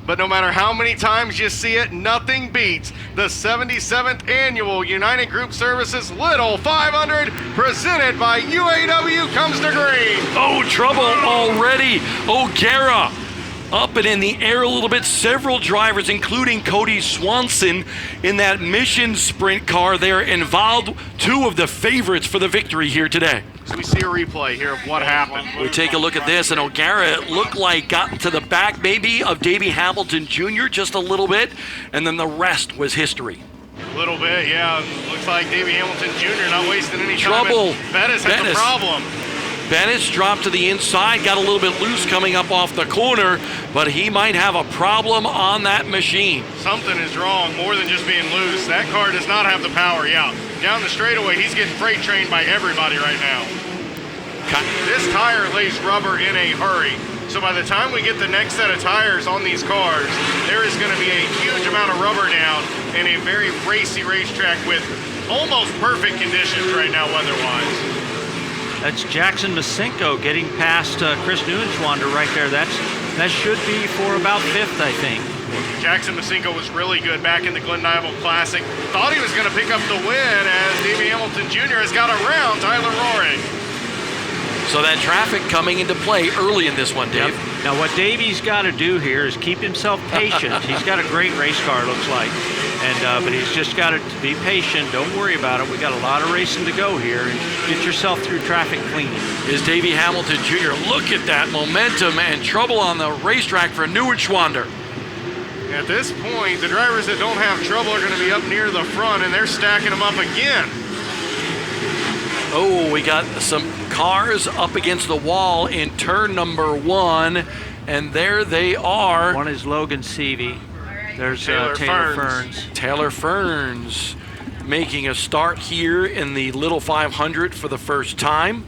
but no matter how many times you see it, nothing beats the 77th Annual United Group Services Little 500 presented by UAW comes to green. Oh, trouble already. O'Gara up and in the air a little bit. Several drivers, including Cody Swanson, in that mission sprint car there involved. Two of the favorites for the victory here today. So we see a replay here of what happened. We take a look at this, and O'Gara, it looked like got to the back maybe of Davey Hamilton Jr. just a little bit, and then the rest was history. A little bit, yeah. Looks like Davey Hamilton Jr. not wasting any trouble. time. Bettis had the problem. Bettis dropped to the inside, got a little bit loose coming up off the corner, but he might have a problem on that machine. Something is wrong, more than just being loose. That car does not have the power, yeah. Down the straightaway, he's getting freight trained by everybody right now. This tire lays rubber in a hurry. So by the time we get the next set of tires on these cars, there is going to be a huge amount of rubber down and a very racy racetrack with almost perfect conditions right now weather-wise. That's Jackson Masenko getting past Chris Neuenschwander right there. That should be for about 5th, I think. Jackson Masenko was really good back in the Glen Ivel Classic. Thought he was going to pick up the win as Davey Hamilton Jr. has got around Tyler Roaring. So that traffic coming into play early in this one, Dave. Yep. Now what Davey's got to do here is keep himself patient. He's got a great race car, looks like. But he's just got to be patient. Don't worry about it. We got a lot of racing to go here. And get yourself through traffic clean. Is Davey Hamilton Jr. Look at that momentum and trouble on the racetrack for Neuenschwander. At this point, the drivers that don't have trouble are going to be up near the front, and they're stacking them up again. Oh, we got some cars up against the wall in turn number 1, and there they are. One is Logan Seavey. There's Taylor Ferns. Taylor Ferns making a start here in the Little 500 for the first time.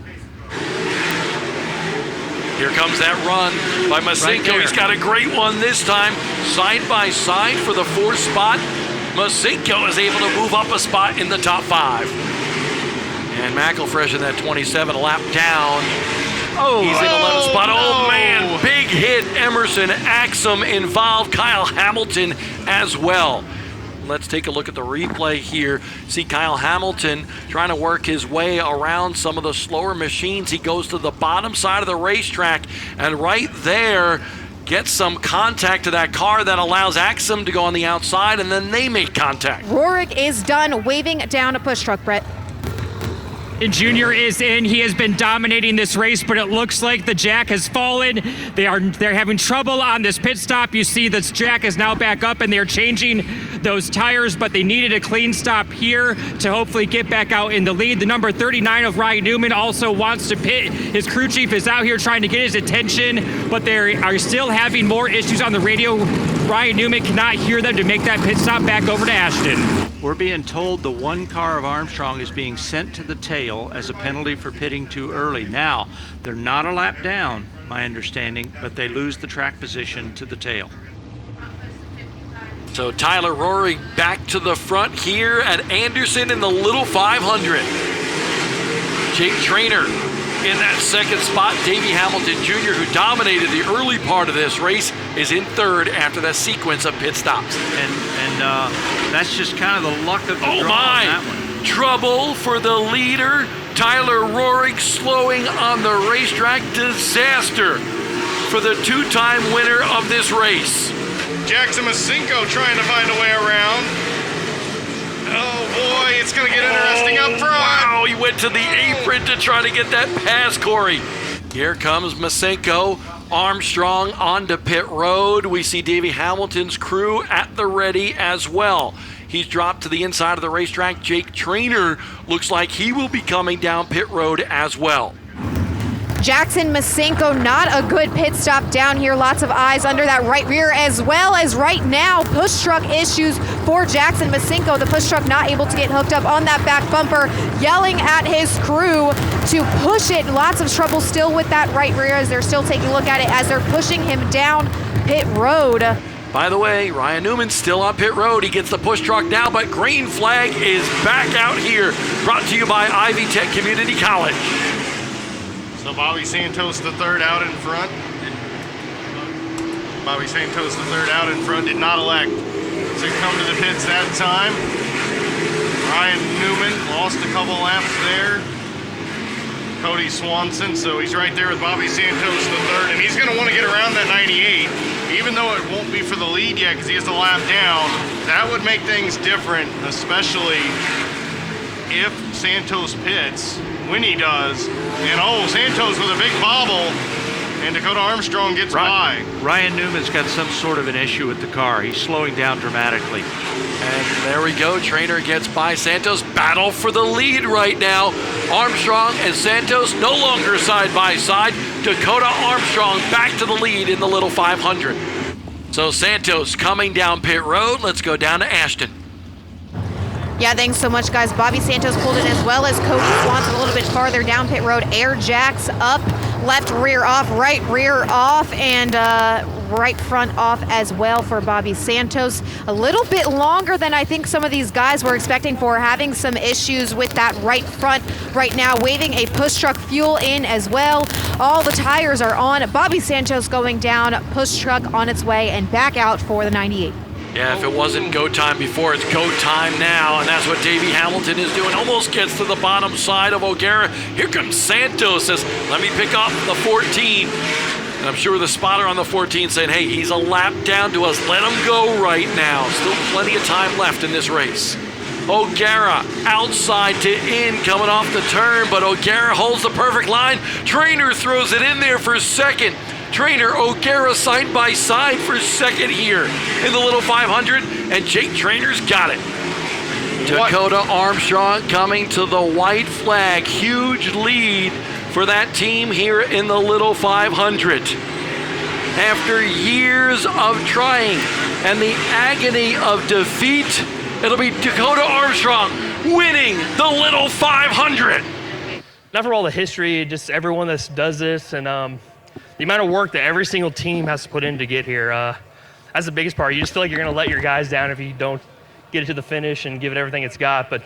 Here comes that run by Masenko. Right, he's got a great one this time. Side by side for the 4th spot. Masenko is able to move up a spot in the top 5. And McElfresh in that 27, a lap down. Oh, he's in 11th spot. Oh, no. man, big hit. Emerson Axum involved. Kyle Hamilton as well. Let's take a look at the replay here. See Kyle Hamilton trying to work his way around some of the slower machines. He goes to the bottom side of the racetrack, and right there gets some contact to that car that allows Axum to go on the outside, and then they make contact. Rorik is done waving down a push truck, Brett. And Junior is in. He has been dominating this race, but it looks like the jack has fallen. They're having trouble on this pit stop. You see this jack is now back up, and they're changing those tires, but they needed a clean stop here to hopefully get back out in the lead. The number 39 of Ryan Newman also wants to pit. His crew chief is out here trying to get his attention, but they are still having more issues on the radio. Ryan Newman cannot hear them to make that pit stop back over to Ashton. We're being told the 1 car of Armstrong is being sent to the tail as a penalty for pitting too early. Now, they're not a lap down, my understanding, but they lose the track position to the tail. So Tyler Roaring back to the front here at Anderson in the Little 500. Jake Traynor in that 2nd spot. Davey Hamilton Jr., who dominated the early part of this race, is in 3rd after that sequence of pit stops. And that's just kind of the luck of the draw on that one. Trouble for the leader. Tyler Roaring slowing on the racetrack. Disaster for the 2-time winner of this race. Jackson Masenko trying to find a way around. Oh boy, it's going to get interesting up front. Wow, he went to the apron to try to get that pass, Corey. Here comes Masenko. Armstrong onto pit road. We see Davey Hamilton's crew at the ready as well. He's dropped to the inside of the racetrack. Jake Traynor looks like he will be coming down pit road as well. Jackson Masenko, not a good pit stop down here. Lots of eyes under that right rear, as well as right now push truck issues for Jackson Masenko. The push truck not able to get hooked up on that back bumper, yelling at his crew to push it. Lots of trouble still with that right rear as they're still taking a look at it as they're pushing him down pit road. By the way, Ryan Newman's still on pit road. He gets the push truck now, but green flag is back out here. Brought to you by Ivy Tech Community College. So Bobby Santos the 3rd out in front. Bobby Santos III out in front did not elect to come to the pits that time. Ryan Newman lost a couple laps there. Cody Swanson, so he's right there with Bobby Santos III, and he's going to want to get around that 98, even though it won't be for the lead yet because he has to lap down. That would make things different, especially if Santos pits, when he does. And Santos with a big bobble, and Dakota Armstrong gets by. Ryan Newman's got some sort of an issue with the car. He's slowing down dramatically. And there we go. Trainer gets by Santos. Battle for the lead right now. Armstrong and Santos no longer side by side. Dakota Armstrong back to the lead in the little 500. So Santos coming down pit road. Let's go down to Ashton. Yeah, thanks so much, guys. Bobby Santos pulled in as well as Cody Swanson a little bit farther down pit road. Air jacks up, left rear off, right rear off, and right front off as well for Bobby Santos. A little bit longer than I think some of these guys were expecting for, having some issues with that right front right now, waving a push truck fuel in as well. All the tires are on. Bobby Santos going down, push truck on its way and back out for the 98. Yeah, if it wasn't go time before, it's go time now, and that's what Davey Hamilton is doing. Almost gets to the bottom side of O'Gara. Here comes Santos, says, let me pick up the 14. And I'm sure the spotter on the 14 saying, hey, he's a lap down to us. Let him go right now. Still plenty of time left in this race. O'Gara outside to in, coming off the turn, but O'Gara holds the perfect line. Trainer throws it in there for second. Trainer, O'Gara side by side for second here in the little 500, and Jake Trainer's got it. Dakota Armstrong coming to the white flag. Huge lead for that team here in the little 500. After years of trying and the agony of defeat, it'll be Dakota Armstrong winning the little 500. Not for all the history, just everyone that does this, and the amount of work that every single team has to put in to get here. That's the biggest part. You just feel like you're going to let your guys down if you don't get it to the finish and give it everything it's got. But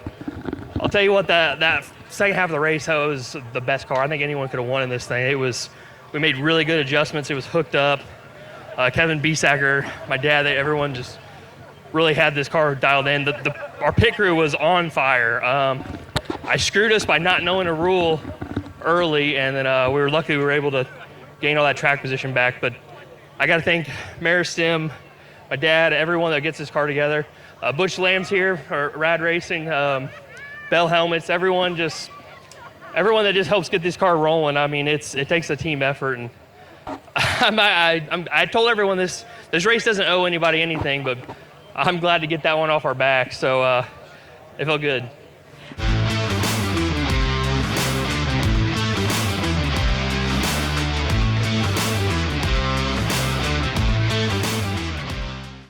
I'll tell you what, that second half of the race, that was the best car. I think anyone could have won in this thing. We made really good adjustments. It was hooked up. Kevin Biesacker, my dad, everyone just really had this car dialed in. Our pit crew was on fire. I screwed us by not knowing a rule early, and then we were lucky we were able to gain all that track position back. But I got to thank Maristim, my dad, everyone that gets this car together. Butch Lamb's here, or Rad Racing, Bell Helmets, everyone that just helps get this car rolling. I mean, it takes a team effort. And I told everyone this race doesn't owe anybody anything, but I'm glad to get that one off our back. So it felt good.